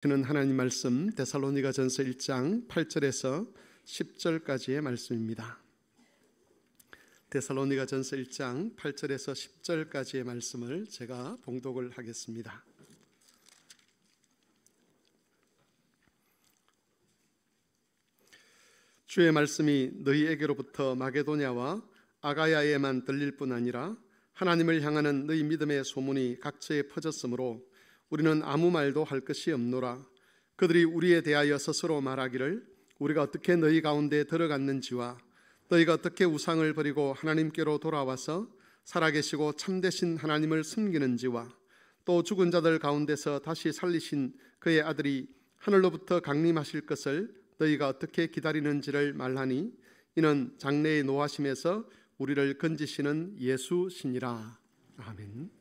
그는 하나님 말씀 데살로니가전서 1장 8절에서 10절까지의 말씀입니다. 데살로니가전서 1장 8절에서 10절까지의 말씀을 제가 봉독을 하겠습니다. 주의 말씀이 너희에게로부터 마게도냐와 아가야에만 들릴 뿐 아니라 하나님을 향하는 너희 믿음의 소문이 각처에 퍼졌으므로 우리는 아무 말도 할 것이 없노라. 그들이 우리에 대하여 스스로 말하기를 우리가 어떻게 너희 가운데 들어갔는지와 너희가 어떻게 우상을 버리고 하나님께로 돌아와서 살아계시고 참되신 하나님을 숨기는지와 또 죽은 자들 가운데서 다시 살리신 그의 아들이 하늘로부터 강림하실 것을 너희가 어떻게 기다리는지를 말하니 이는 장래의 노하심에서 우리를 건지시는 예수시니라. 아멘.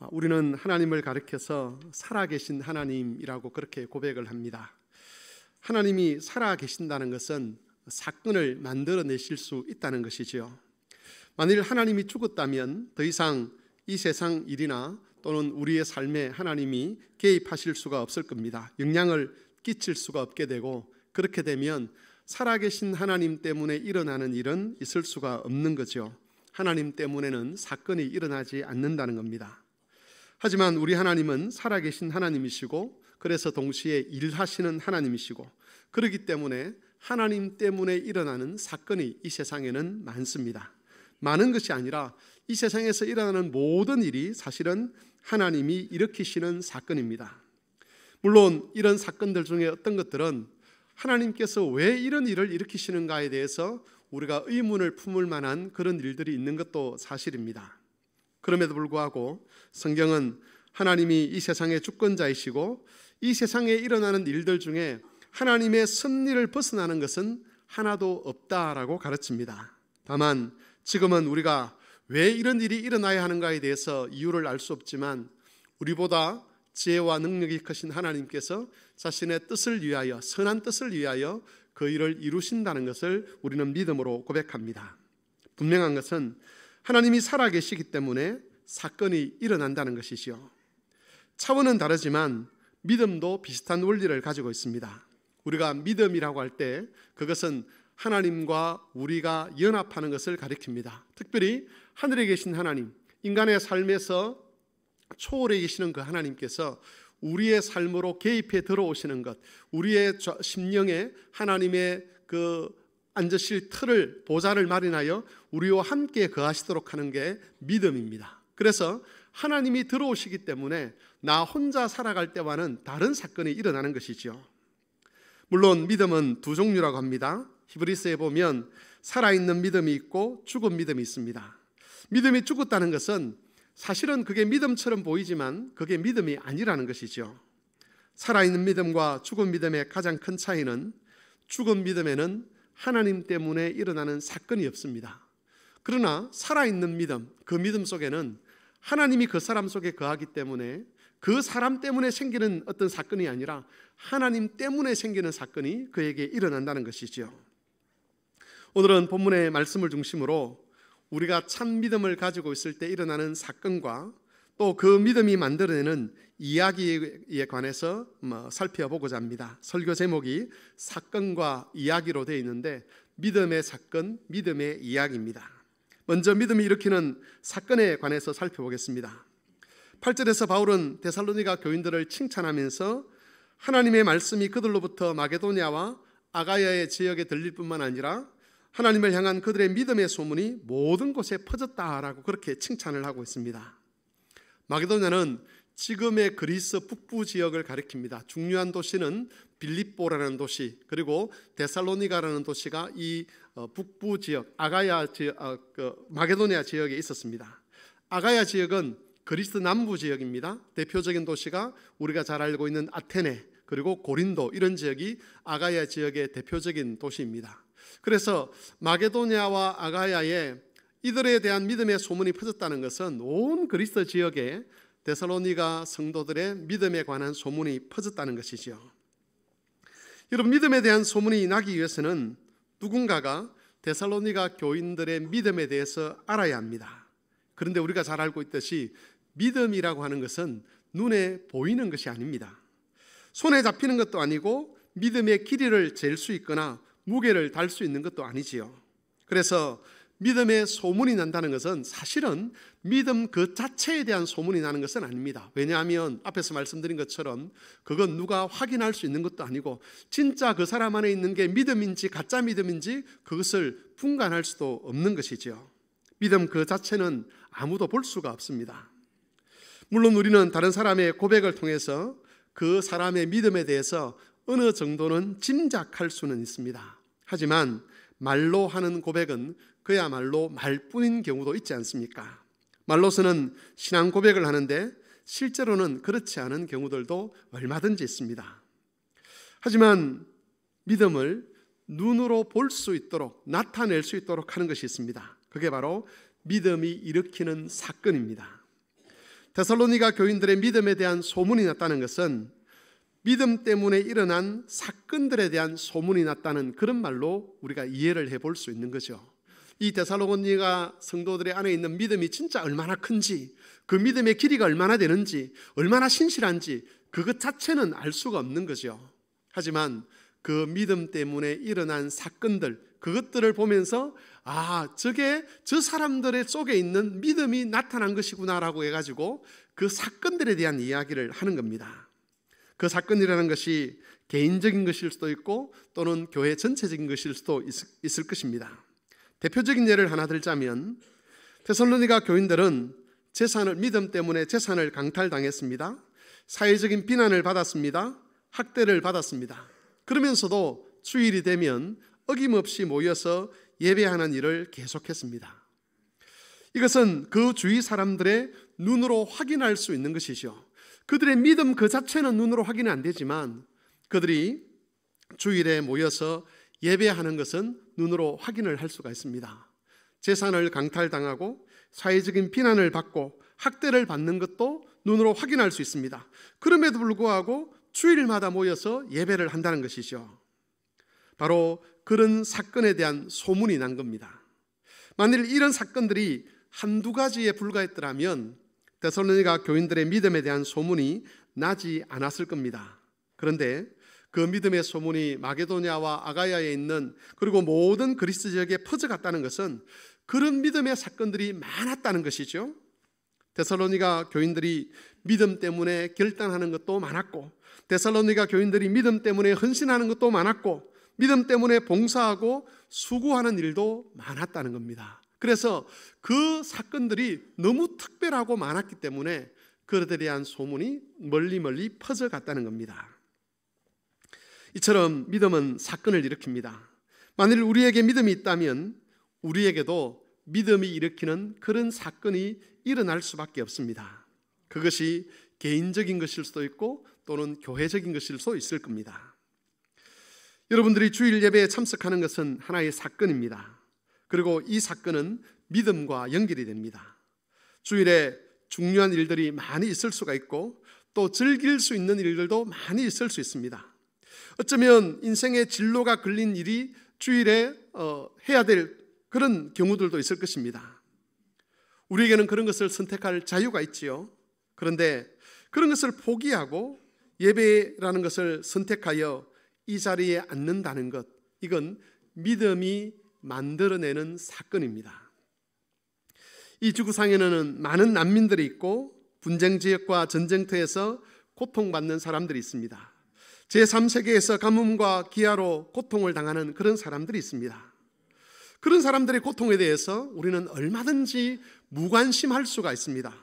우리는 하나님을 가리켜서 살아계신 하나님이라고 그렇게 고백을 합니다. 하나님이 살아계신다는 것은 사건을 만들어내실 수 있다는 것이지요. 만일 하나님이 죽었다면 더 이상 이 세상 일이나 또는 우리의 삶에 하나님이 개입하실 수가 없을 겁니다. 영향을 끼칠 수가 없게 되고, 그렇게 되면 살아계신 하나님 때문에 일어나는 일은 있을 수가 없는 거죠. 하나님 때문에는 사건이 일어나지 않는다는 겁니다. 하지만 우리 하나님은 살아계신 하나님이시고, 그래서 동시에 일하시는 하나님이시고, 그렇기 때문에 하나님 때문에 일어나는 사건이 이 세상에는 많습니다. 많은 것이 아니라 이 세상에서 일어나는 모든 일이 사실은 하나님이 일으키시는 사건입니다. 물론 이런 사건들 중에 어떤 것들은 하나님께서 왜 이런 일을 일으키시는가에 대해서 우리가 의문을 품을 만한 그런 일들이 있는 것도 사실입니다. 그럼에도 불구하고 성경은 하나님이 이 세상의 주권자이시고 이 세상에 일어나는 일들 중에 하나님의 섭리를 벗어나는 것은 하나도 없다라고 가르칩니다. 다만 지금은 우리가 왜 이런 일이 일어나야 하는가에 대해서 이유를 알 수 없지만 우리보다 지혜와 능력이 크신 하나님께서 자신의 뜻을 위하여, 선한 뜻을 위하여 그 일을 이루신다는 것을 우리는 믿음으로 고백합니다. 분명한 것은 하나님이 살아계시기 때문에 사건이 일어난다는 것이지요. 차원은 다르지만 믿음도 비슷한 원리를 가지고 있습니다. 우리가 믿음이라고 할 때 그것은 하나님과 우리가 연합하는 것을 가리킵니다. 특별히 하늘에 계신 하나님, 인간의 삶에서 초월해 계시는 그 하나님께서 우리의 삶으로 개입해 들어오시는 것, 우리의 심령에 하나님의 그 앉으실 틀을, 보좌를 마련하여 우리와 함께 거하시도록 하는 게 믿음입니다. 그래서 하나님이 들어오시기 때문에 나 혼자 살아갈 때와는 다른 사건이 일어나는 것이죠. 물론 믿음은 두 종류라고 합니다. 히브리서에 보면 살아있는 믿음이 있고 죽은 믿음이 있습니다. 믿음이 죽었다는 것은 사실은 그게 믿음처럼 보이지만 그게 믿음이 아니라는 것이죠. 살아있는 믿음과 죽은 믿음의 가장 큰 차이는 죽은 믿음에는 하나님 때문에 일어나는 사건이 없습니다. 그러나 살아있는 믿음, 그 믿음 속에는 하나님이 그 사람 속에 거하기 때문에 그 사람 때문에 생기는 어떤 사건이 아니라 하나님 때문에 생기는 사건이 그에게 일어난다는 것이죠. 오늘은 본문의 말씀을 중심으로 우리가 참 믿음을 가지고 있을 때 일어나는 사건과 또 그 믿음이 만들어내는 이야기에 관해서 살펴보고자 합니다. 설교 제목이 사건과 이야기로 되어 있는데 믿음의 사건, 믿음의 이야기입니다. 먼저 믿음이 일으키는 사건에 관해서 살펴보겠습니다. 8절에서 바울은 데살로니가 교인들을 칭찬하면서 하나님의 말씀이 그들로부터 마게도냐와 아가야의 지역에 들릴 뿐만 아니라 하나님을 향한 그들의 믿음의 소문이 모든 곳에 퍼졌다라고 그렇게 칭찬을 하고 있습니다. 마게도냐는 지금의 그리스 북부 지역을 가리킵니다. 중요한 도시는 빌립보라는 도시, 그리고 데살로니가라는 도시가 이 북부 지역, 아가야 지역, 마게도냐 지역에 있었습니다. 아가야 지역은 그리스 남부 지역입니다. 대표적인 도시가 우리가 잘 알고 있는 아테네, 그리고 고린도, 이런 지역이 아가야 지역의 대표적인 도시입니다. 그래서 마게도냐와 아가야에 이들에 대한 믿음의 소문이 퍼졌다는 것은 온 그리스 지역에 데살로니가 성도들의 믿음에 관한 소문이 퍼졌다는 것이죠. 여러분, 믿음에 대한 소문이 나기 위해서는 누군가가 데살로니가 교인들의 믿음에 대해서 알아야 합니다. 그런데 우리가 잘 알고 있듯이 믿음이라고 하는 것은 눈에 보이는 것이 아닙니다. 손에 잡히는 것도 아니고 믿음의 길이를 잴 수 있거나 무게를 달 수 있는 것도 아니지요. 그래서 믿음의 소문이 난다는 것은 사실은 믿음 그 자체에 대한 소문이 나는 것은 아닙니다. 왜냐하면 앞에서 말씀드린 것처럼 그건 누가 확인할 수 있는 것도 아니고 진짜 그 사람 안에 있는 게 믿음인지 가짜 믿음인지 그것을 분간할 수도 없는 것이지요. 믿음 그 자체는 아무도 볼 수가 없습니다. 물론 우리는 다른 사람의 고백을 통해서 그 사람의 믿음에 대해서 어느 정도는 짐작할 수는 있습니다. 하지만 말로 하는 고백은 그야말로 말뿐인 경우도 있지 않습니까? 말로서는 신앙 고백을 하는데 실제로는 그렇지 않은 경우들도 얼마든지 있습니다. 하지만 믿음을 눈으로 볼 수 있도록 나타낼 수 있도록 하는 것이 있습니다. 그게 바로 믿음이 일으키는 사건입니다. 데살로니가 교인들의 믿음에 대한 소문이 났다는 것은 믿음 때문에 일어난 사건들에 대한 소문이 났다는 그런 말로 우리가 이해를 해볼 수 있는 거죠. 이 데살로니가 성도들의 안에 있는 믿음이 진짜 얼마나 큰지, 그 믿음의 길이가 얼마나 되는지, 얼마나 신실한지 그것 자체는 알 수가 없는 거죠. 하지만 그 믿음 때문에 일어난 사건들, 그것들을 보면서 저게 저 사람들의 속에 있는 믿음이 나타난 것이구나라고 해가지고 그 사건들에 대한 이야기를 하는 겁니다. 그 사건이라는 것이 개인적인 것일 수도 있고 또는 교회 전체적인 것일 수도 있을 것입니다. 대표적인 예를 하나 들자면 데살로니가 교인들은 믿음 때문에 재산을 강탈당했습니다. 사회적인 비난을 받았습니다. 학대를 받았습니다. 그러면서도 주일이 되면 어김없이 모여서 예배하는 일을 계속했습니다. 이것은 그 주위 사람들의 눈으로 확인할 수 있는 것이죠. 그들의 믿음 그 자체는 눈으로 확인은 안 되지만 그들이 주일에 모여서 예배하는 것은 눈으로 확인을 할 수가 있습니다. 재산을 강탈당하고 사회적인 비난을 받고 학대를 받는 것도 눈으로 확인할 수 있습니다. 그럼에도 불구하고 주일마다 모여서 예배를 한다는 것이죠. 바로 그런 사건에 대한 소문이 난 겁니다. 만일 이런 사건들이 한두 가지에 불과했더라면 데살로니가 교인들의 믿음에 대한 소문이 나지 않았을 겁니다. 그런데 그 믿음의 소문이 마게도냐와 아가야에 있는 그리고 모든 그리스 지역에 퍼져갔다는 것은 그런 믿음의 사건들이 많았다는 것이죠. 데살로니가 교인들이 믿음 때문에 결단하는 것도 많았고 데살로니가 교인들이 믿음 때문에 헌신하는 것도 많았고 믿음 때문에 봉사하고 수고하는 일도 많았다는 겁니다. 그래서 그 사건들이 너무 특별하고 많았기 때문에 그들에 대한 소문이 멀리 퍼져갔다는 겁니다. 이처럼 믿음은 사건을 일으킵니다. 만일 우리에게 믿음이 있다면 우리에게도 믿음이 일으키는 그런 사건이 일어날 수밖에 없습니다. 그것이 개인적인 것일 수도 있고 또는 교회적인 것일 수도 있을 겁니다. 여러분들이 주일 예배에 참석하는 것은 하나의 사건입니다. 그리고 이 사건은 믿음과 연결이 됩니다. 주일에 중요한 일들이 많이 있을 수가 있고 또 즐길 수 있는 일들도 많이 있을 수 있습니다. 어쩌면 인생의 진로가 걸린 일이 주일에 해야 될 그런 경우들도 있을 것입니다. 우리에게는 그런 것을 선택할 자유가 있지요. 그런데 그런 것을 포기하고 예배라는 것을 선택하여 이 자리에 앉는다는 것, 이건 믿음이 만들어내는 사건입니다. 이 지구상에는 많은 난민들이 있고 분쟁 지역과 전쟁터에서 고통받는 사람들이 있습니다. 제3세계에서 가뭄과 기아로 고통을 당하는 그런 사람들이 있습니다. 그런 사람들의 고통에 대해서 우리는 얼마든지 무관심할 수가 있습니다.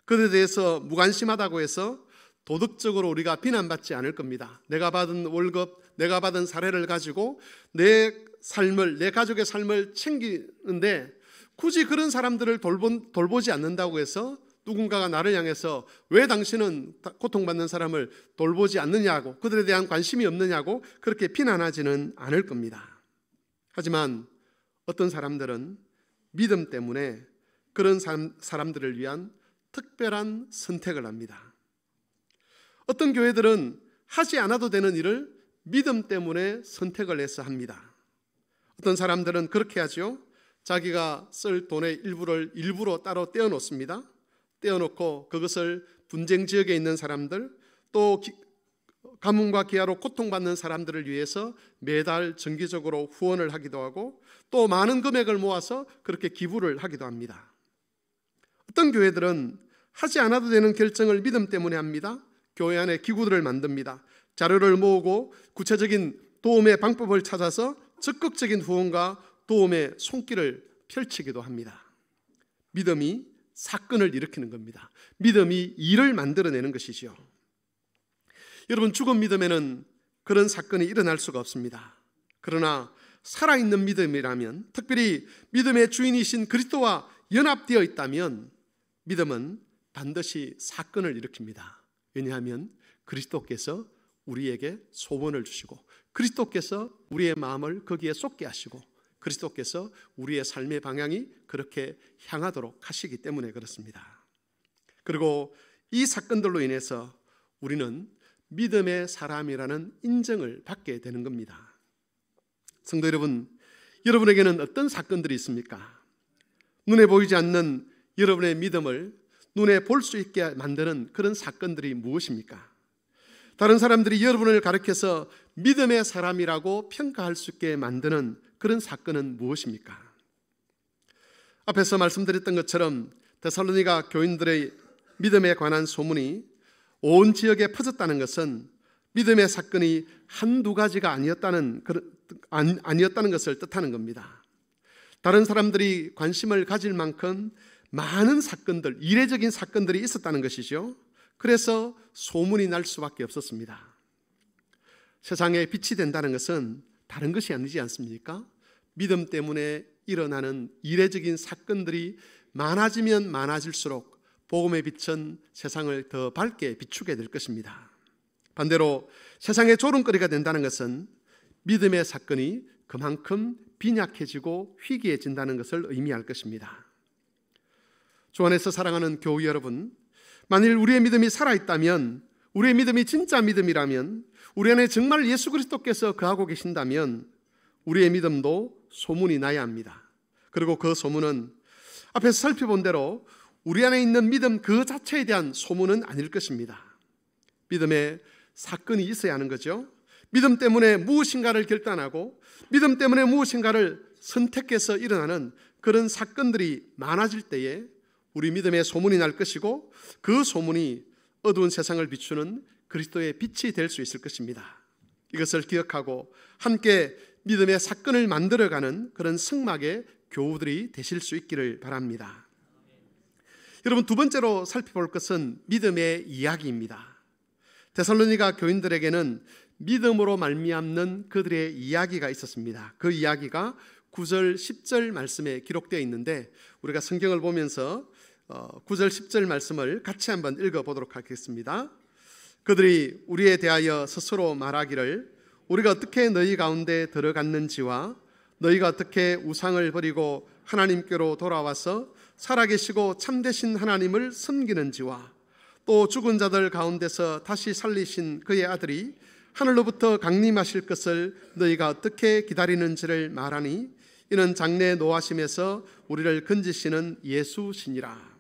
그들에 대해서 무관심하다고 해서 도덕적으로 우리가 비난받지 않을 겁니다. 내가 받은 월급, 내가 받은 사례를 가지고 내 가족의 삶을 챙기는데 굳이 그런 사람들을 돌보지 않는다고 해서 누군가가 나를 향해서 왜 당신은 고통받는 사람을 돌보지 않느냐고, 그들에 대한 관심이 없느냐고 그렇게 비난하지는 않을 겁니다. 하지만 어떤 사람들은 믿음 때문에 그런 사람들을 위한 특별한 선택을 합니다. 어떤 교회들은 하지 않아도 되는 일을 믿음 때문에 선택을 해서 합니다. 어떤 사람들은 그렇게 하죠. 자기가 쓸 돈의 일부를 일부러 따로 떼어놓습니다. 떼어놓고 그것을 분쟁 지역에 있는 사람들, 또 가뭄과 기아로 고통받는 사람들을 위해서 매달 정기적으로 후원을 하기도 하고 또 많은 금액을 모아서 그렇게 기부를 하기도 합니다. 어떤 교회들은 하지 않아도 되는 결정을 믿음 때문에 합니다. 교회 안에 기구들을 만듭니다. 자료를 모으고 구체적인 도움의 방법을 찾아서 적극적인 후원과 도움의 손길을 펼치기도 합니다. 믿음이 사건을 일으키는 겁니다. 믿음이 일을 만들어내는 것이죠. 여러분, 죽은 믿음에는 그런 사건이 일어날 수가 없습니다. 그러나 살아있는 믿음이라면, 특별히 믿음의 주인이신 그리스도와 연합되어 있다면 믿음은 반드시 사건을 일으킵니다. 왜냐하면 그리스도께서 우리에게 소원을 주시고 그리스도께서 우리의 마음을 거기에 쏟게 하시고 그리스도께서 우리의 삶의 방향이 그렇게 향하도록 하시기 때문에 그렇습니다. 그리고 이 사건들로 인해서 우리는 믿음의 사람이라는 인정을 받게 되는 겁니다. 성도 여러분, 여러분에게는 어떤 사건들이 있습니까? 눈에 보이지 않는 여러분의 믿음을 눈에 볼 수 있게 만드는 그런 사건들이 무엇입니까? 다른 사람들이 여러분을 가리켜서 믿음의 사람이라고 평가할 수 있게 만드는 그런 사건은 무엇입니까? 앞에서 말씀드렸던 것처럼 데살로니가 교인들의 믿음에 관한 소문이 온 지역에 퍼졌다는 것은 믿음의 사건이 한두 가지가 아니었다는 것을 뜻하는 겁니다. 다른 사람들이 관심을 가질 만큼 많은 사건들, 이례적인 사건들이 있었다는 것이죠. 그래서 소문이 날 수밖에 없었습니다. 세상에 빛이 된다는 것은 다른 것이 아니지 않습니까? 믿음 때문에 일어나는 이례적인 사건들이 많아지면 많아질수록 복음의 빛은 세상을 더 밝게 비추게 될 것입니다. 반대로 세상의 조롱거리가 된다는 것은 믿음의 사건이 그만큼 빈약해지고 희귀해진다는 것을 의미할 것입니다. 주 안에서 사랑하는 교우 여러분, 만일 우리의 믿음이 살아있다면, 우리의 믿음이 진짜 믿음이라면, 우리 안에 정말 예수 그리스도께서 거하고 계신다면 우리의 믿음도 소문이 나야 합니다. 그리고 그 소문은 앞에서 살펴본 대로 우리 안에 있는 믿음 그 자체에 대한 소문은 아닐 것입니다. 믿음에 사건이 있어야 하는 거죠. 믿음 때문에 무엇인가를 결단하고 믿음 때문에 무엇인가를 선택해서 일어나는 그런 사건들이 많아질 때에 우리 믿음의 소문이 날 것이고 그 소문이 어두운 세상을 비추는 그리스도의 빛이 될 수 있을 것입니다. 이것을 기억하고 함께 믿음의 사건을 만들어가는 그런 승막의 교우들이 되실 수 있기를 바랍니다. 여러분, 두 번째로 살펴볼 것은 믿음의 이야기입니다. 데살로니가 교인들에게는 믿음으로 말미암는 그들의 이야기가 있었습니다. 그 이야기가 9절 10절 말씀에 기록되어 있는데 우리가 성경을 보면서 9절 10절 말씀을 같이 한번 읽어보도록 하겠습니다. 그들이 우리에 대하여 스스로 말하기를 우리가 어떻게 너희 가운데 들어갔는지와 너희가 어떻게 우상을 버리고 하나님께로 돌아와서 살아계시고 참되신 하나님을 섬기는지와 또 죽은 자들 가운데서 다시 살리신 그의 아들이 하늘로부터 강림하실 것을 너희가 어떻게 기다리는지를 말하니 이는 장래 노하심에서 우리를 건지시는 예수시니라.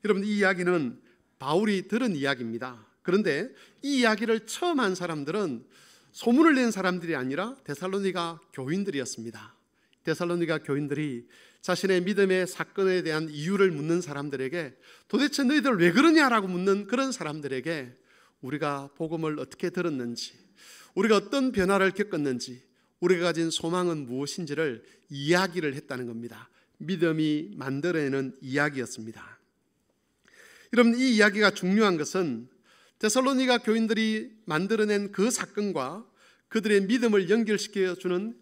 여러분, 이 이야기는 바울이 들은 이야기입니다. 그런데 이 이야기를 처음 한 사람들은 소문을 낸 사람들이 아니라 데살로니가 교인들이었습니다. 데살로니가 교인들이 자신의 믿음의 사건에 대한 이유를 묻는 사람들에게 도대체 너희들 왜 그러냐라고 묻는 그런 사람들에게 우리가 복음을 어떻게 들었는지, 우리가 어떤 변화를 겪었는지, 우리가 가진 소망은 무엇인지를 이야기를 했다는 겁니다. 믿음이 만들어내는 이야기였습니다. 여러분, 이 이야기가 중요한 것은 데살로니가 교인들이 만들어낸 그 사건과 그들의 믿음을 연결시켜주는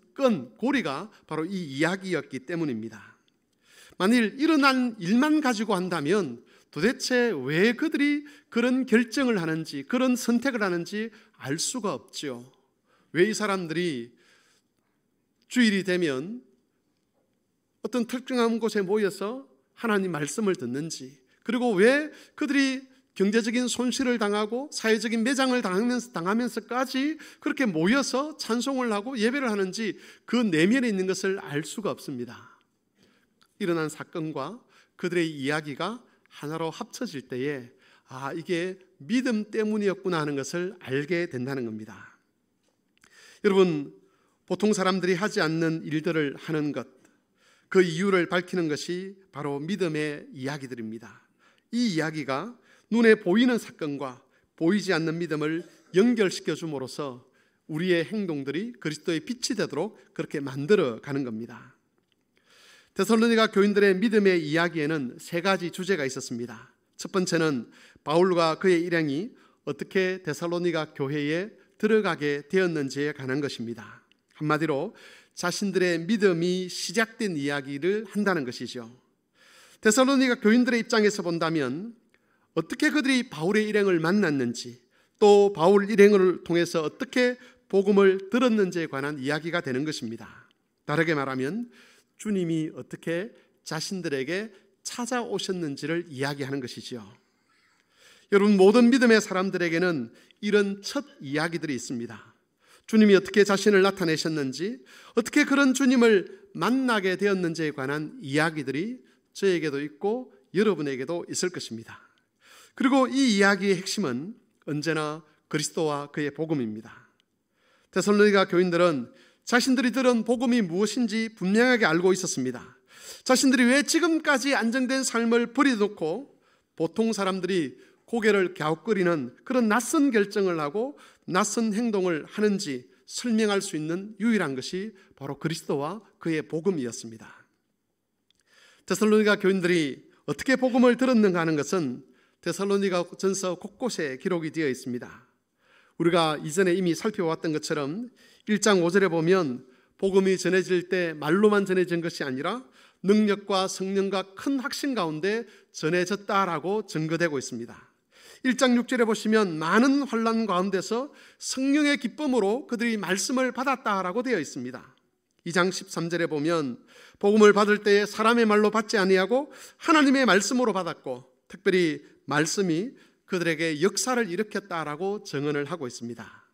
고리가 바로 이 이야기였기 때문입니다. 만일 일어난 일만 가지고 한다면 도대체 왜 그들이 그런 결정을 하는지, 그런 선택을 하는지 알 수가 없죠. 왜 이 사람들이 주일이 되면 어떤 특정한 곳에 모여서 하나님 말씀을 듣는지, 그리고 왜 그들이 경제적인 손실을 당하고 사회적인 매장을 당하면서까지 그렇게 모여서 찬송을 하고 예배를 하는지 그 내면에 있는 것을 알 수가 없습니다. 일어난 사건과 그들의 이야기가 하나로 합쳐질 때에 이게 믿음 때문이었구나 하는 것을 알게 된다는 겁니다. 여러분, 보통 사람들이 하지 않는 일들을 하는 것, 그 이유를 밝히는 것이 바로 믿음의 이야기들입니다. 이 이야기가 눈에 보이는 사건과 보이지 않는 믿음을 연결시켜 줌으로써 우리의 행동들이 그리스도의 빛이 되도록 그렇게 만들어 가는 겁니다. 데살로니가 교인들의 믿음의 이야기에는 세 가지 주제가 있었습니다. 첫 번째는 바울과 그의 일행이 어떻게 데살로니가 교회에 들어가게 되었는지에 관한 것입니다. 한마디로 자신들의 믿음이 시작된 이야기를 한다는 것이죠. 데살로니가 교인들의 입장에서 본다면 어떻게 그들이 바울의 일행을 만났는지, 또 바울 일행을 통해서 어떻게 복음을 들었는지에 관한 이야기가 되는 것입니다. 다르게 말하면 주님이 어떻게 자신들에게 찾아오셨는지를 이야기하는 것이죠. 여러분, 모든 믿음의 사람들에게는 이런 첫 이야기들이 있습니다. 주님이 어떻게 자신을 나타내셨는지, 어떻게 그런 주님을 만나게 되었는지에 관한 이야기들이 저에게도 있고 여러분에게도 있을 것입니다. 그리고 이 이야기의 핵심은 언제나 그리스도와 그의 복음입니다. 데살로니가 교인들은 자신들이 들은 복음이 무엇인지 분명하게 알고 있었습니다. 자신들이 왜 지금까지 안정된 삶을 버려놓고 보통 사람들이 고개를 갸웃거리는 그런 낯선 결정을 하고 낯선 행동을 하는지 설명할 수 있는 유일한 것이 바로 그리스도와 그의 복음이었습니다. 데살로니가 교인들이 어떻게 복음을 들었는가 하는 것은 데살로니가 전서 곳곳에 기록이 되어 있습니다. 우리가 이전에 이미 살펴봤던 것처럼 1장 5절에 보면 복음이 전해질 때 말로만 전해진 것이 아니라 능력과 성령과 큰 확신 가운데 전해졌다라고 증거되고 있습니다. 1장 6절에 보시면 많은 환난 가운데서 성령의 기쁨으로 그들이 말씀을 받았다라고 되어 있습니다. 2장 13절에 보면 복음을 받을 때에 사람의 말로 받지 아니하고 하나님의 말씀으로 받았고 특별히 말씀이 그들에게 역사를 일으켰다라고 증언을 하고 있습니다.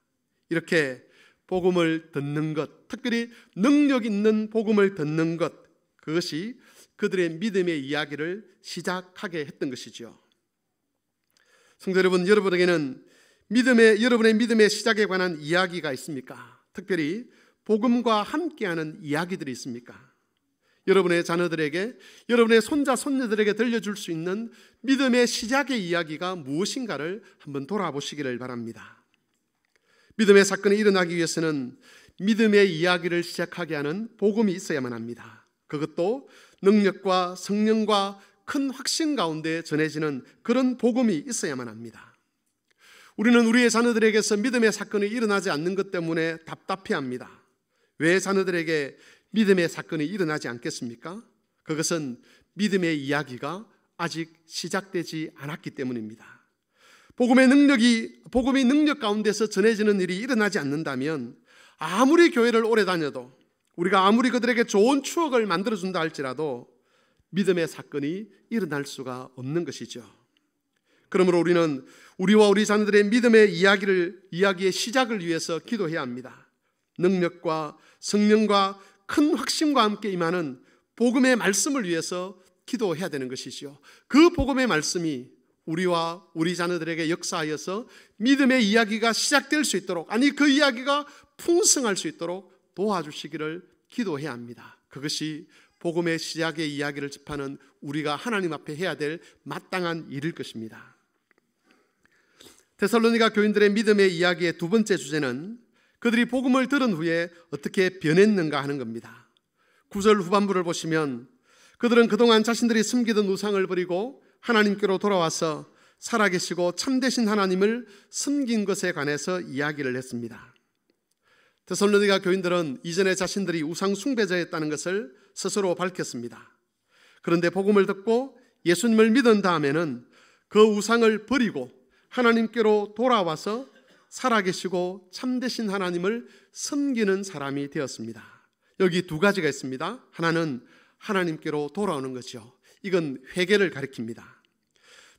이렇게 복음을 듣는 것, 특별히 능력 있는 복음을 듣는 것, 그것이 그들의 믿음의 이야기를 시작하게 했던 것이죠. 성도 여러분, 여러분에게는 여러분의 믿음의 시작에 관한 이야기가 있습니까? 특별히 복음과 함께하는 이야기들이 있습니까? 여러분의 자녀들에게, 여러분의 손자, 손녀들에게 들려줄 수 있는 믿음의 시작의 이야기가 무엇인가를 한번 돌아보시기를 바랍니다. 믿음의 사건이 일어나기 위해서는 믿음의 이야기를 시작하게 하는 복음이 있어야만 합니다. 그것도 능력과 성령과 큰 확신 가운데 전해지는 그런 복음이 있어야만 합니다. 우리는 우리의 자녀들에게서 믿음의 사건이 일어나지 않는 것 때문에 답답해합니다. 왜 자녀들에게 믿음의 사건이 일어나지 않겠습니까? 그것은 믿음의 이야기가 아직 시작되지 않았기 때문입니다. 복음이 능력 가운데서 전해지는 일이 일어나지 않는다면 아무리 교회를 오래 다녀도, 우리가 아무리 그들에게 좋은 추억을 만들어준다 할지라도 믿음의 사건이 일어날 수가 없는 것이죠. 그러므로 우리는 우리와 우리 자녀들의 믿음의 이야기의 시작을 위해서 기도해야 합니다. 능력과 성령과 큰 확신과 함께 임하는 복음의 말씀을 위해서 기도해야 되는 것이지요. 그 복음의 말씀이 우리와 우리 자녀들에게 역사하여서 믿음의 이야기가 시작될 수 있도록, 아니 그 이야기가 풍성할 수 있도록 도와주시기를 기도해야 합니다. 그것이 복음의 시작의 이야기를 접하는 우리가 하나님 앞에 해야 될 마땅한 일일 것입니다. 데살로니가 교인들의 믿음의 이야기의 두 번째 주제는 그들이 복음을 들은 후에 어떻게 변했는가 하는 겁니다. 9절 후반부를 보시면 그들은 그동안 자신들이 숨기던 우상을 버리고 하나님께로 돌아와서 살아계시고 참되신 하나님을 섬긴 것에 관해서 이야기를 했습니다. 데살로니가 교인들은 이전에 자신들이 우상 숭배자였다는 것을 스스로 밝혔습니다. 그런데 복음을 듣고 예수님을 믿은 다음에는 그 우상을 버리고 하나님께로 돌아와서 살아계시고 참되신 하나님을 섬기는 사람이 되었습니다. 여기 두 가지가 있습니다. 하나는 하나님께로 돌아오는 것이요, 이건 회개를 가리킵니다.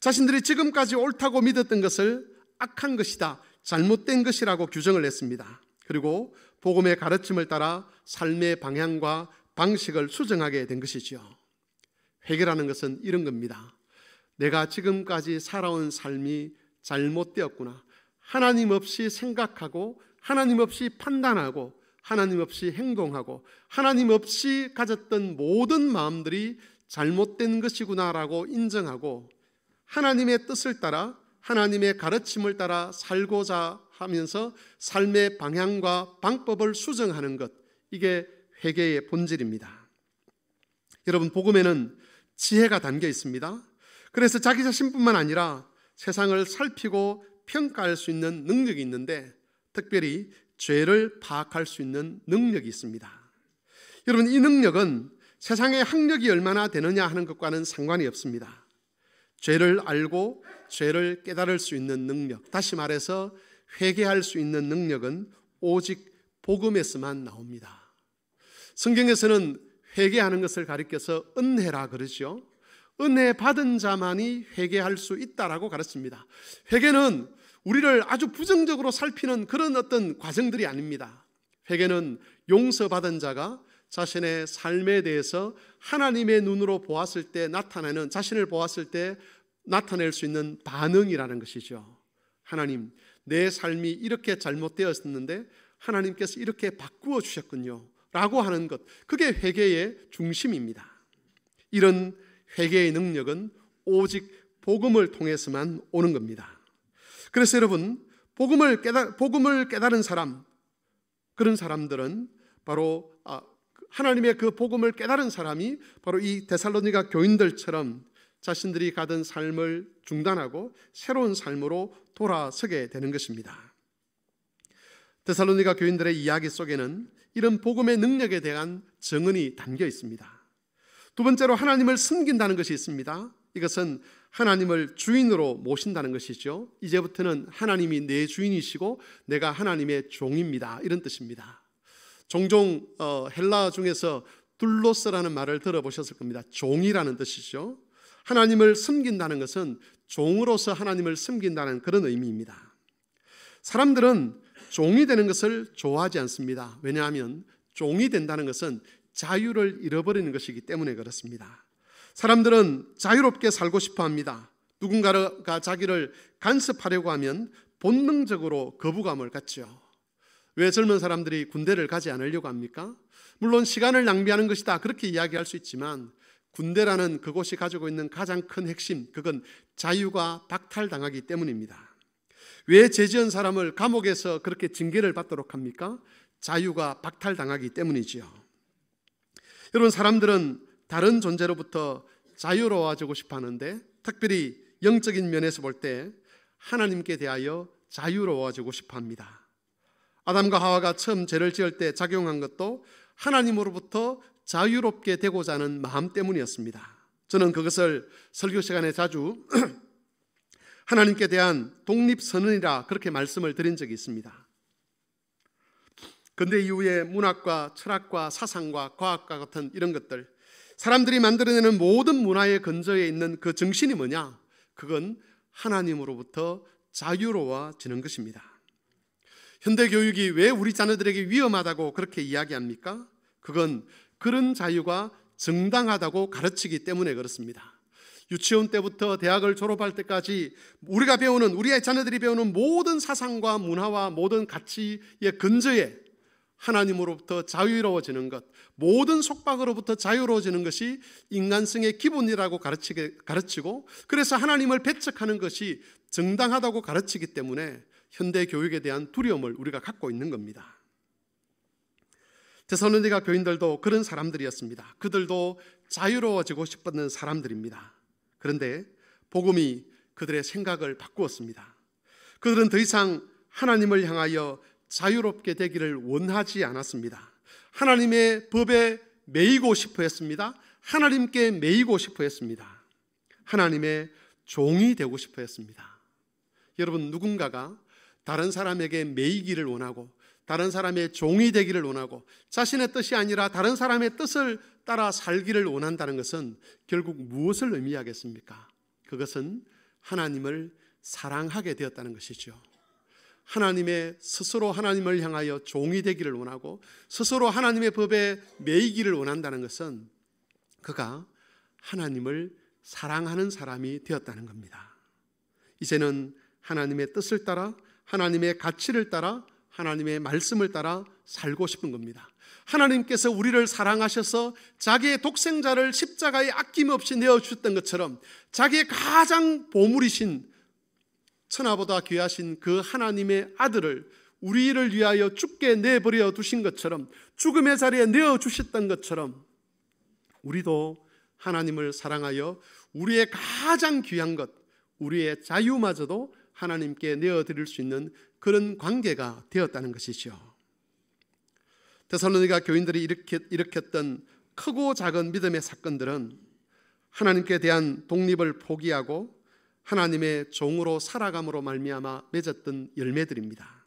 자신들이 지금까지 옳다고 믿었던 것을 악한 것이다, 잘못된 것이라고 규정을 했습니다. 그리고 복음의 가르침을 따라 삶의 방향과 방식을 수정하게 된 것이죠. 회개라는 것은 이런 겁니다. 내가 지금까지 살아온 삶이 잘못되었구나. 하나님 없이 생각하고 하나님 없이 판단하고 하나님 없이 행동하고 하나님 없이 가졌던 모든 마음들이 잘못된 것이구나라고 인정하고 하나님의 뜻을 따라 하나님의 가르침을 따라 살고자 하면서 삶의 방향과 방법을 수정하는 것, 이게 회개의 본질입니다. 여러분, 복음에는 지혜가 담겨 있습니다. 그래서 자기 자신뿐만 아니라 세상을 살피고 평가할 수 있는 능력이 있는데, 특별히 죄를 파악할 수 있는 능력이 있습니다. 여러분, 이 능력은 세상의 학력이 얼마나 되느냐 하는 것과는 상관이 없습니다. 죄를 알고 죄를 깨달을 수 있는 능력, 다시 말해서 회개할 수 있는 능력은 오직 복음에서만 나옵니다. 성경에서는 회개하는 것을 가리켜서 은혜라 그러죠. 은혜 받은 자만이 회개할 수 있다라고 가르칩니다. 회개는 우리를 아주 부정적으로 살피는 그런 어떤 과정들이 아닙니다. 회개는 용서받은 자가 자신의 삶에 대해서 하나님의 눈으로 보았을 때 나타나는, 자신을 보았을 때 나타낼 수 있는 반응이라는 것이죠. 하나님, 내 삶이 이렇게 잘못되었는데 하나님께서 이렇게 바꾸어 주셨군요 라고 하는 것, 그게 회개의 중심입니다. 이런 회개의 능력은 오직 복음을 통해서만 오는 겁니다. 그래서 여러분, 복음을 깨달은 사람, 그런 사람들은 바로 하나님의 그 복음을 깨달은 사람이 바로 이 데살로니가 교인들처럼 자신들이 가던 삶을 중단하고 새로운 삶으로 돌아서게 되는 것입니다. 데살로니가 교인들의 이야기 속에는 이런 복음의 능력에 대한 증언이 담겨 있습니다. 두 번째로 하나님을 섬긴다는 것이 있습니다. 이것은 하나님을 주인으로 모신다는 것이죠. 이제부터는 하나님이 내 주인이시고 내가 하나님의 종입니다, 이런 뜻입니다. 종종 헬라 중에서 둘로스라는 말을 들어보셨을 겁니다. 종이라는 뜻이죠. 하나님을 섬긴다는 것은 종으로서 하나님을 섬긴다는 그런 의미입니다. 사람들은 종이 되는 것을 좋아하지 않습니다. 왜냐하면 종이 된다는 것은 자유를 잃어버리는 것이기 때문에 그렇습니다. 사람들은 자유롭게 살고 싶어 합니다. 누군가가 자기를 간섭하려고 하면 본능적으로 거부감을 갖죠. 왜 젊은 사람들이 군대를 가지 않으려고 합니까? 물론 시간을 낭비하는 것이다, 그렇게 이야기할 수 있지만 군대라는 그곳이 가지고 있는 가장 큰 핵심, 그건 자유가 박탈당하기 때문입니다. 왜 죄지은 사람을 감옥에서 그렇게 징계를 받도록 합니까? 자유가 박탈당하기 때문이지요. 여러분, 사람들은 다른 존재로부터 자유로워지고 싶어 하는데, 특별히 영적인 면에서 볼 때 하나님께 대하여 자유로워지고 싶어 합니다. 아담과 하와가 처음 죄를 지을 때 작용한 것도 하나님으로부터 자유롭게 되고자 하는 마음 때문이었습니다. 저는 그것을 설교 시간에 자주 하나님께 대한 독립선언이라 그렇게 말씀을 드린 적이 있습니다. 근대 이후에 문학과 철학과 사상과 과학과 같은 이런 것들, 사람들이 만들어내는 모든 문화의 근저에 있는 그 정신이 뭐냐? 그건 하나님으로부터 자유로워지는 것입니다. 현대 교육이 왜 우리 자녀들에게 위험하다고 그렇게 이야기합니까? 그건 그런 자유가 정당하다고 가르치기 때문에 그렇습니다. 유치원 때부터 대학을 졸업할 때까지 우리가 배우는, 우리의 자녀들이 배우는 모든 사상과 문화와 모든 가치의 근저에 하나님으로부터 자유로워지는 것, 모든 속박으로부터 자유로워지는 것이 인간성의 기본이라고 가르치고, 그래서 하나님을 배척하는 것이 정당하다고 가르치기 때문에 현대 교육에 대한 두려움을 우리가 갖고 있는 겁니다. 데살로니가 교인들도 그런 사람들이었습니다. 그들도 자유로워지고 싶었던 사람들입니다. 그런데 복음이 그들의 생각을 바꾸었습니다. 그들은 더 이상 하나님을 향하여 자유롭게 되기를 원하지 않았습니다. 하나님의 법에 매이고 싶어 했습니다. 하나님께 매이고 싶어 했습니다. 하나님의 종이 되고 싶어 했습니다. 여러분, 누군가가 다른 사람에게 매이기를 원하고 다른 사람의 종이 되기를 원하고 자신의 뜻이 아니라 다른 사람의 뜻을 따라 살기를 원한다는 것은 결국 무엇을 의미하겠습니까? 그것은 하나님을 사랑하게 되었다는 것이죠. 하나님의 스스로 하나님을 향하여 종이 되기를 원하고 스스로 하나님의 법에 매이기를 원한다는 것은 그가 하나님을 사랑하는 사람이 되었다는 겁니다. 이제는 하나님의 뜻을 따라, 하나님의 가치를 따라, 하나님의 말씀을 따라 살고 싶은 겁니다. 하나님께서 우리를 사랑하셔서 자기의 독생자를 십자가에 아낌없이 내어주셨던 것처럼 자기의 가장 보물이신 천하보다 귀하신 그 하나님의 아들을 우리를 위하여 죽게 내버려 두신 것처럼, 죽음의 자리에 내어주셨던 것처럼 우리도 하나님을 사랑하여 우리의 가장 귀한 것, 우리의 자유마저도 하나님께 내어드릴 수 있는 그런 관계가 되었다는 것이죠. 데살로니가 교인들이 일으켰던 크고 작은 믿음의 사건들은 하나님께 대한 독립을 포기하고 하나님의 종으로 살아감으로 말미암아 맺었던 열매들입니다.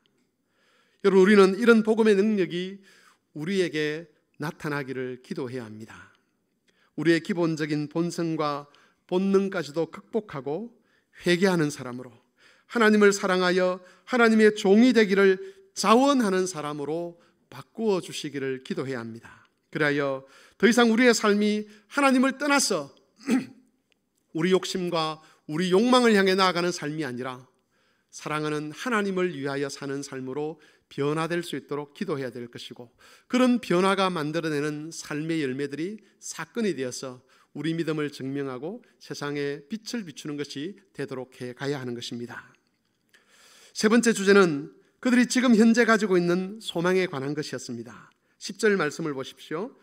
여러분, 우리는 이런 복음의 능력이 우리에게 나타나기를 기도해야 합니다. 우리의 기본적인 본성과 본능까지도 극복하고 회개하는 사람으로, 하나님을 사랑하여 하나님의 종이 되기를 자원하는 사람으로 바꾸어 주시기를 기도해야 합니다. 그리하여 더 이상 우리의 삶이 하나님을 떠나서 우리 욕심과 우리 욕망을 향해 나아가는 삶이 아니라 사랑하는 하나님을 위하여 사는 삶으로 변화될 수 있도록 기도해야 될 것이고, 그런 변화가 만들어내는 삶의 열매들이 사건이 되어서 우리 믿음을 증명하고 세상에 빛을 비추는 것이 되도록 해 가야 하는 것입니다. 세 번째 주제는 그들이 지금 현재 가지고 있는 소망에 관한 것이었습니다. 10절 말씀을 보십시오.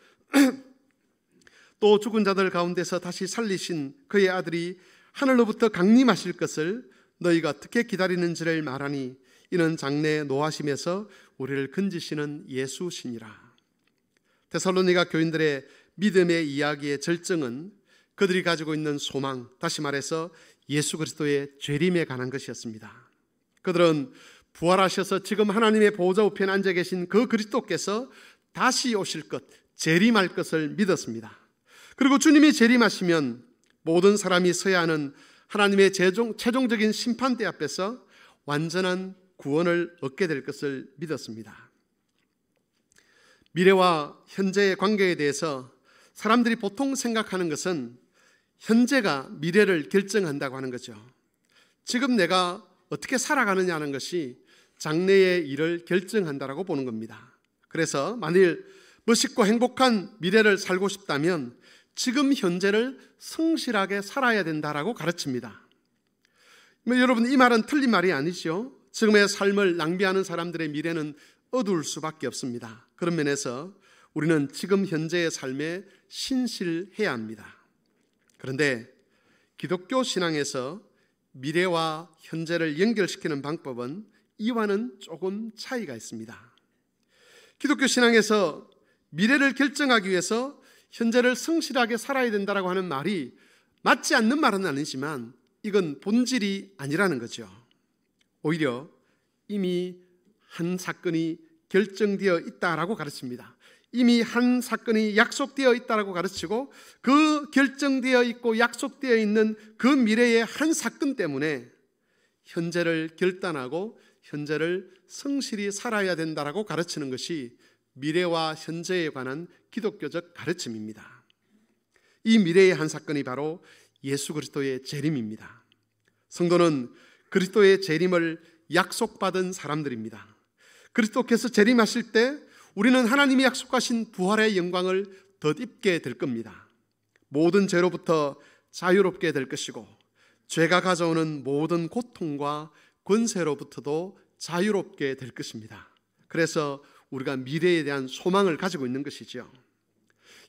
또 죽은 자들 가운데서 다시 살리신 그의 아들이 하늘로부터 강림하실 것을 너희가 어떻게 기다리는지를 말하니 이는 장래에 노하심에서 우리를 건지시는 예수시니라. 데살로니가 교인들의 믿음의 이야기의 절정은 그들이 가지고 있는 소망, 다시 말해서 예수 그리스도의 재림에 관한 것이었습니다. 그들은 부활하셔서 지금 하나님의 보좌 우편에 앉아 계신 그 그리스도께서 다시 오실 것, 재림할 것을 믿었습니다. 그리고 주님이 재림하시면 모든 사람이 서야 하는 하나님의 최종적인 심판대 앞에서 완전한 구원을 얻게 될 것을 믿었습니다. 미래와 현재의 관계에 대해서 사람들이 보통 생각하는 것은 현재가 미래를 결정한다고 하는 거죠. 지금 내가 어떻게 살아가느냐는 것이 장래의 일을 결정한다라고 보는 겁니다. 그래서 만일 멋있고 행복한 미래를 살고 싶다면 지금 현재를 성실하게 살아야 된다라고 가르칩니다. 여러분, 이 말은 틀린 말이 아니죠. 지금의 삶을 낭비하는 사람들의 미래는 어두울 수밖에 없습니다. 그런 면에서 우리는 지금 현재의 삶에 신실해야 합니다. 그런데 기독교 신앙에서 미래와 현재를 연결시키는 방법은 이와는 조금 차이가 있습니다. 기독교 신앙에서 미래를 결정하기 위해서 현재를 성실하게 살아야 된다고 하는 말이 맞지 않는 말은 아니지만 이건 본질이 아니라는 거죠. 오히려 이미 한 사건이 결정되어 있다라고 가르칩니다. 이미 한 사건이 약속되어 있다라고 가르치고 그 결정되어 있고 약속되어 있는 그 미래의 한 사건 때문에 현재를 결단하고 현재를 성실히 살아야 된다라고 가르치는 것이 미래와 현재에 관한 기독교적 가르침입니다. 이 미래의 한 사건이 바로 예수 그리스도의 재림입니다. 성도는 그리스도의 재림을 약속받은 사람들입니다. 그리스도께서 재림하실 때 우리는 하나님이 약속하신 부활의 영광을 덧입게 될 겁니다. 모든 죄로부터 자유롭게 될 것이고 죄가 가져오는 모든 고통과 권세로부터도 자유롭게 될 것입니다. 그래서 우리가 미래에 대한 소망을 가지고 있는 것이죠.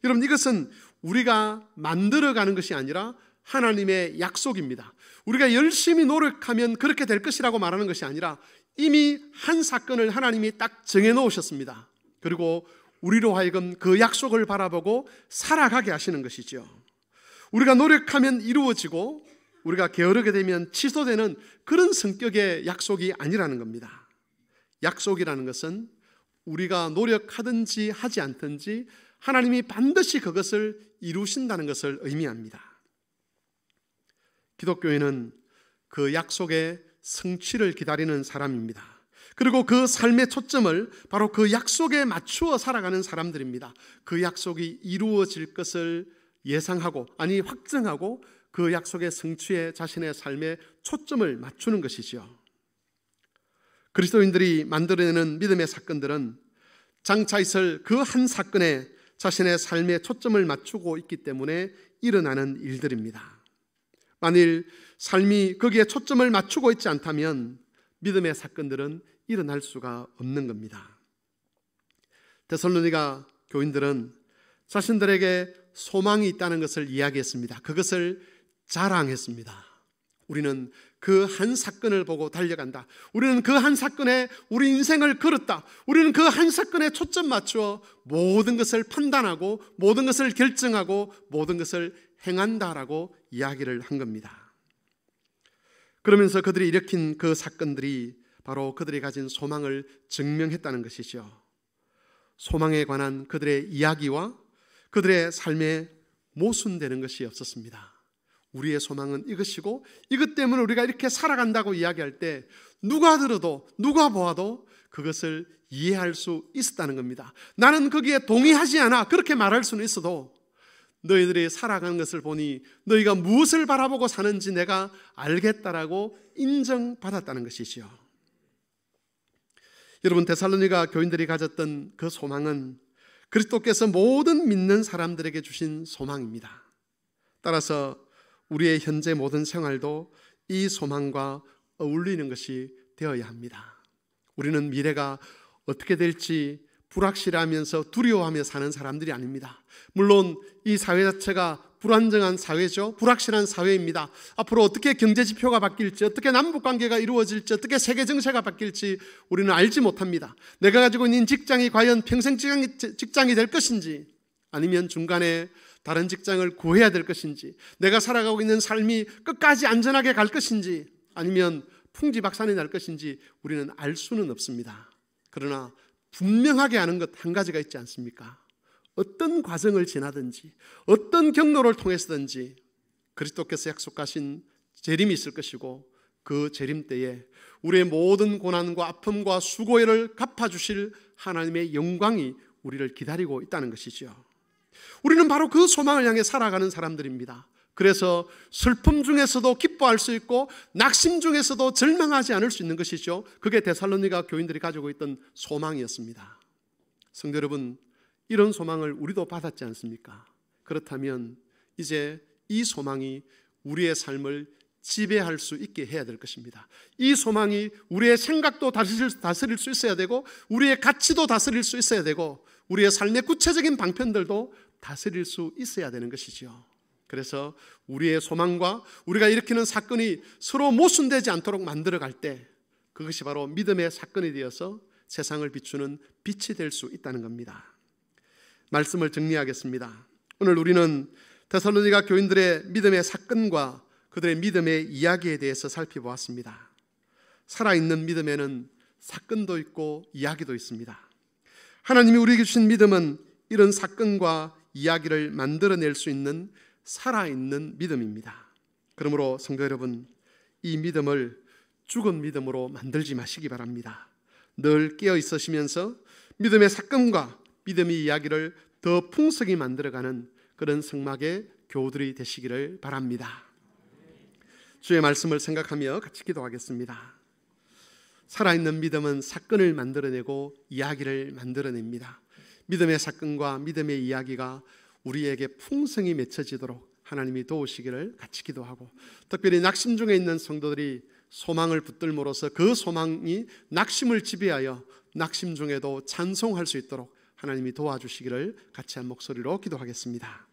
여러분, 이것은 우리가 만들어가는 것이 아니라 하나님의 약속입니다. 우리가 열심히 노력하면 그렇게 될 것이라고 말하는 것이 아니라 이미 한 사건을 하나님이 딱 정해놓으셨습니다. 그리고 우리로 하여금 그 약속을 바라보고 살아가게 하시는 것이죠. 우리가 노력하면 이루어지고 우리가 게으르게 되면 취소되는 그런 성격의 약속이 아니라는 겁니다. 약속이라는 것은 우리가 노력하든지 하지 않든지 하나님이 반드시 그것을 이루신다는 것을 의미합니다. 기독교인은 그 약속의 성취를 기다리는 사람입니다. 그리고 그 삶의 초점을 바로 그 약속에 맞추어 살아가는 사람들입니다. 그 약속이 이루어질 것을 예상하고, 아니 확증하고 그 약속의 성취에 자신의 삶에 초점을 맞추는 것이지요. 그리스도인들이 만들어내는 믿음의 사건들은 장차 있을 그 한 사건에 자신의 삶에 초점을 맞추고 있기 때문에 일어나는 일들입니다. 만일 삶이 거기에 초점을 맞추고 있지 않다면 믿음의 사건들은 일어날 수가 없는 겁니다. 데살로니가 교인들은 자신들에게 소망이 있다는 것을 이야기했습니다. 그것을 자랑했습니다. 우리는 그 한 사건을 보고 달려간다. 우리는 그 한 사건에 우리 인생을 걸었다. 우리는 그 한 사건에 초점 맞추어 모든 것을 판단하고 모든 것을 결정하고 모든 것을 행한다라고 이야기를 한 겁니다. 그러면서 그들이 일으킨 그 사건들이 바로 그들이 가진 소망을 증명했다는 것이죠. 소망에 관한 그들의 이야기와 그들의 삶에 모순되는 것이 없었습니다. 우리의 소망은 이것이고 이것 때문에 우리가 이렇게 살아간다고 이야기할 때 누가 들어도 누가 보아도 그것을 이해할 수 있었다는 겁니다. 나는 거기에 동의하지 않아 그렇게 말할 수는 있어도 너희들이 살아가는 것을 보니 너희가 무엇을 바라보고 사는지 내가 알겠다라고 인정받았다는 것이지요. 여러분, 데살로니가 교인들이 가졌던 그 소망은 그리스도께서 모든 믿는 사람들에게 주신 소망입니다. 따라서 우리의 현재 모든 생활도 이 소망과 어울리는 것이 되어야 합니다. 우리는 미래가 어떻게 될지 불확실하면서 두려워하며 사는 사람들이 아닙니다. 물론 이 사회 자체가 불안정한 사회죠. 불확실한 사회입니다. 앞으로 어떻게 경제 지표가 바뀔지, 어떻게 남북 관계가 이루어질지, 어떻게 세계 정세가 바뀔지 우리는 알지 못합니다. 내가 가지고 있는 직장이 과연 평생 직장이 될 것인지, 아니면 중간에 다른 직장을 구해야 될 것인지, 내가 살아가고 있는 삶이 끝까지 안전하게 갈 것인지, 아니면 풍지박산이 날 것인지 우리는 알 수는 없습니다. 그러나 분명하게 아는 것 한 가지가 있지 않습니까? 어떤 과정을 지나든지 어떤 경로를 통해서든지 그리스도께서 약속하신 재림이 있을 것이고 그 재림 때에 우리의 모든 고난과 아픔과 수고를 갚아주실 하나님의 영광이 우리를 기다리고 있다는 것이죠. 우리는 바로 그 소망을 향해 살아가는 사람들입니다. 그래서 슬픔 중에서도 기뻐할 수 있고 낙심 중에서도 절망하지 않을 수 있는 것이죠. 그게 데살로니가 교인들이 가지고 있던 소망이었습니다. 성도 여러분, 이런 소망을 우리도 받았지 않습니까? 그렇다면 이제 이 소망이 우리의 삶을 지배할 수 있게 해야 될 것입니다. 이 소망이 우리의 생각도 다스릴 수 있어야 되고 우리의 가치도 다스릴 수 있어야 되고 우리의 삶의 구체적인 방편들도 다스릴 수 있어야 되는 것이죠. 그래서 우리의 소망과 우리가 일으키는 사건이 서로 모순되지 않도록 만들어갈 때 그것이 바로 믿음의 사건이 되어서 세상을 비추는 빛이 될 수 있다는 겁니다. 말씀을 정리하겠습니다. 오늘 우리는 데살로니가 교인들의 믿음의 사건과 그들의 믿음의 이야기에 대해서 살펴보았습니다. 살아있는 믿음에는 사건도 있고 이야기도 있습니다. 하나님이 우리에게 주신 믿음은 이런 사건과 이야기를 만들어낼 수 있는 살아있는 믿음입니다. 그러므로 성도 여러분, 이 믿음을 죽은 믿음으로 만들지 마시기 바랍니다. 늘 깨어 있으시면서 믿음의 사건과 믿음의 이야기를 더 풍성히 만들어가는 그런 성막의 교우들이 되시기를 바랍니다. 주의 말씀을 생각하며 같이 기도하겠습니다. 살아있는 믿음은 사건을 만들어내고 이야기를 만들어냅니다. 믿음의 사건과 믿음의 이야기가 우리에게 풍성히 맺혀지도록 하나님이 도우시기를 같이 기도하고, 특별히 낙심 중에 있는 성도들이 소망을 붙들므로써 그 소망이 낙심을 지배하여 낙심 중에도 찬송할 수 있도록 하나님이 도와주시기를 같이 한 목소리로 기도하겠습니다.